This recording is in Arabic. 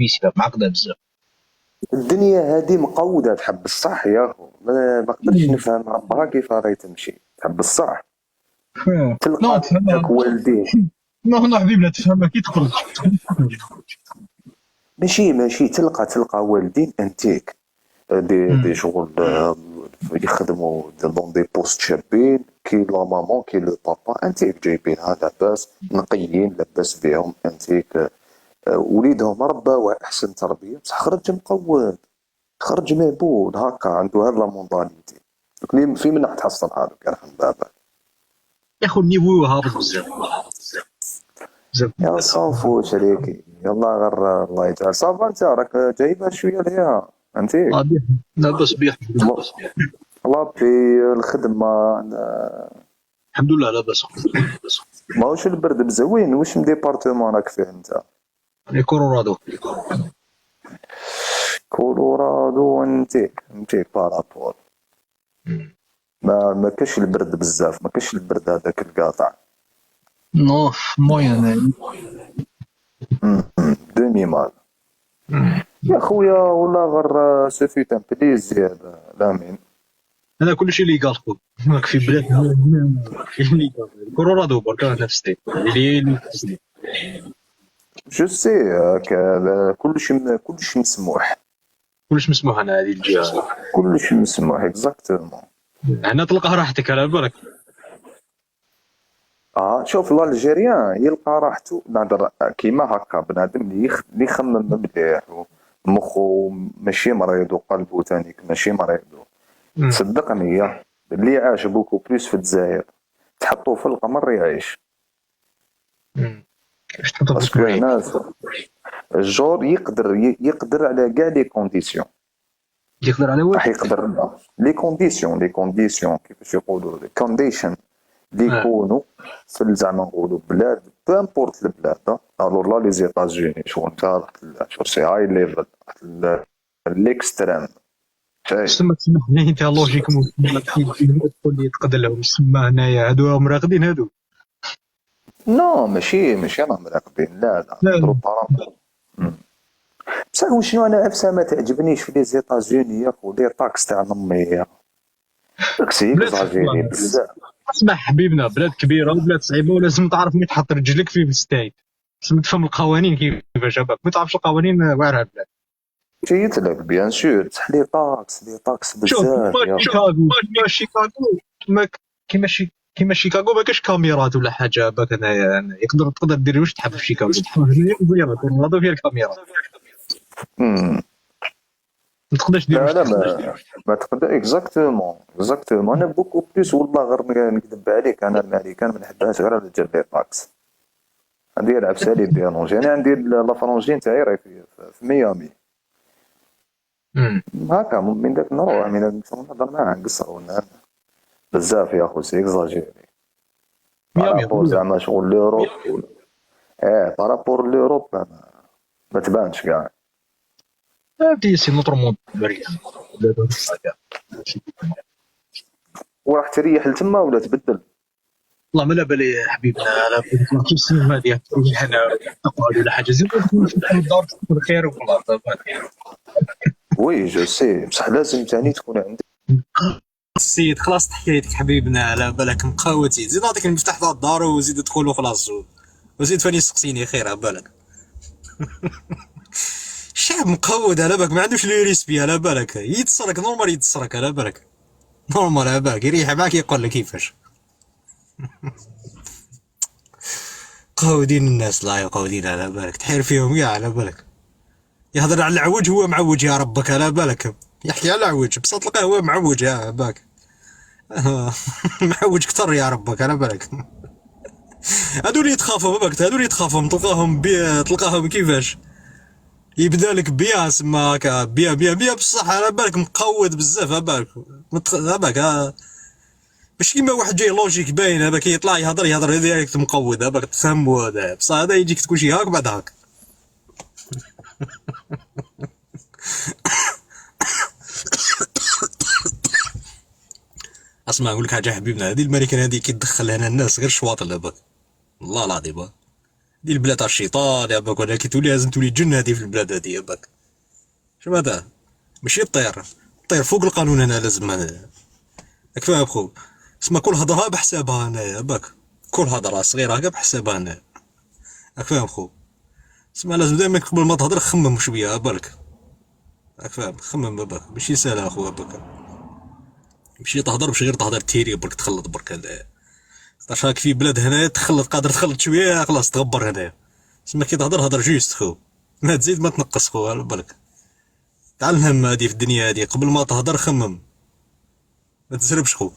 بيسي معقده بزاف. الدنيا هذه مقودة تحب الصح يا خو، ما قدرتش نفهم ربها كيف راهي تمشي. تحب الصح نو تلقى تفهمها. داك والديه. نو حبيبنا تفهمها كي تخرج. ماشي تلقى والدين انتيك، دي شغل يخدموا دون دي بوست شابين، كي لا مامون كي لو بابا انتيك جايبينها لاباس نقيين لاباس بهم انتيك. وليدهم رباوه احسن تربيه بصح خرج مقود، خرج مهبول هكا عنده هاد لا مونطاليتي. في من راح تحصل هذاك يرحم بابا. يا خو النيفو هابط بزاف بزاف. يا صافو شريكي يلا غير الله يجعل صافا. انت راك جايبها شويه ليها انتيك. بيح لاباس بيح الله في الخدمه. الحمد لله لاباس. ماهوش البرد بزوين. واش من ديبارتمون راك فيه انت؟ راني كولورادو. كولورادو. انتيك بارابور. ما كاش البرد بزاف، ما كاش البرد هذاك القاطع. نو موين. ديمي مال يا خويا والله غير سوفيت ان بليزير لامين. هذا كلشي ليغال خو. راك في بلاد في ليغال. كولورادو برك نفس اللي جو سي كلشي مسموح. كلش مسموح. انا هذه الجهه كلشي مسموح اكزاكتومون. هنا تلقى راحتك على بالك. شوف الجيريان يلقى راحته نهضر كيما هكا. بنادم اللي يخمم مليح مخو ماشي مريض وقلبه تانيك ماشي مريض. صدقني اللي عاش بوكو بليس في الجزائر تحطوه في القمر يعيش. باش تحطو في باسكو الكوري. الناس الجور يقدر على كاع لي كونديسيون. يقدر على راح واش. يقدر لي كونديسيون كيفاش يقولوا لي كونديشن اللي يكونوا في زعما نقولوا بلاد بو امبورت البلاد. الور لا لي زيتازوني شغل انت رحت شغل سي هاي ليفل رحت ليكستريم. تسمى هنا انت لوجيك تقول لي تقدر لهم تسمى هنايا هادو مراقدين هادو. نو ماشي راهم مراقبين لا نهضروا بارامبور. بصح وشنو انا افسا ما تعجبنيش في لي زيتازوني يا خو لي طاكس تاع نمي داكشي اكزاجيري بزاف. اسمع حبيبنا بلاد كبيره وبلاد صعيبه ولازم تعرف مين تحط رجلك في الستايت. لازم تفهم القوانين كيفاش هكاك. ما تعرفش القوانين واعره البلاد. جيت لك بيان سور بصح لي طاكس شوف بزاف يا كيما شيكاغو ما كاش كاميرات ولا حاجه باك. هنايا تقدر دير واش تحب في شيكاغو. هنايا مزيانه كولورادو فيها الكاميرات. ما تقدرش دير واش لا تحب. ما تقدر اكزاكتومون. انا بوكو بليس والله غير نكذب عليك. انا الامريكان ما نحبهاش غير على جال لي طاكس. ندير عبسالي بيرونجي. انا ندير لا فرونجين تاعي راهي في ميامي هكا. من داك نروح من داك نهضر معاه نقصر بزاف يا خو سي اكزاجيري. بارابور زعما شغل لوروب. بارابور لوروب ما تبانش كاع. هادي سي نوتر موند بريا. وراح تريح لتما ولا تبدل؟ والله ما لا بالي يا حبيبنا. انا كنت السنه هذه حنا تقعد ولا حاجه زين في الدار تكون خير والله. وي جو سي بصح لازم ثاني تكون عندك السيد خلاص حكايتك حبيبنا على بالك مقاوتي. زيد نعطيك المفتاح تاع الدار وزيد ادخل وخلاص. وزيد فاني سقسيني خير على بالك. الشعب مقود على بالك ما عندوش لي ريسبي على بالك. يتصرك نورمال يتصرك على بالك نورمال على بالك. يريح معاك يقول لك كيفاش. قاودين الناس لا يقاودين على بالك. تحير فيهم يا على بالك. يهضر على العوج هو معوج يا ربك على بالك. يحكي على العوج بصح تلقاه هو معوج يا باك. معوج كتر يا ربك على بالك. هادو اللي يتخافوا بالك. هادو اللي يتخافوا تلقاهم كيفاش يبدا لك بيا سما هكا بيا بصح على بالك مقود بزاف على بالك. ماشي كيما واحد جاي لوجيك باين هذاك يطلع يهضر ديريكت مقود هذاك تفهموا. هذا بصح هذا يجيك تقول شي هاك بعد هاك. اسمع نقول لك حاجه حبيبنا. هذه الماريكان هذه كي تدخل هنا الناس غير شواطل هذاك والله العظيم. دي البلاد تاع الشيطان يا باك، ولا كي تولي لازم تولي جن هادي في البلاد هادي يا باك. شوف هذا ماشي الطير، الطير فوق القانون هنا لازم راك فاهم خو. اسما كل هضره بحسابها هنايا باك، كل هضره صغيره هكا بحسابها هنا، راك فاهم خو. اسما لازم دائما قبل ما تهضر خمم شويه بالك، راك فاهم، خمم باك ماشي سهله اخويا باك. ماشي تهضر باش غير تهضر تيري برك تخلط برك هنايا. خاطرش راك في بلاد هنايا تخلط، قادر تخلط شويه خلاص تغبر هنايا. اسما كي تهضر هضر جوست خو، ما تزيد ما تنقص خو، على بالك. تعال الهم هادي في الدنيا هادي، قبل ما تهضر خمم، ما تزربش خو.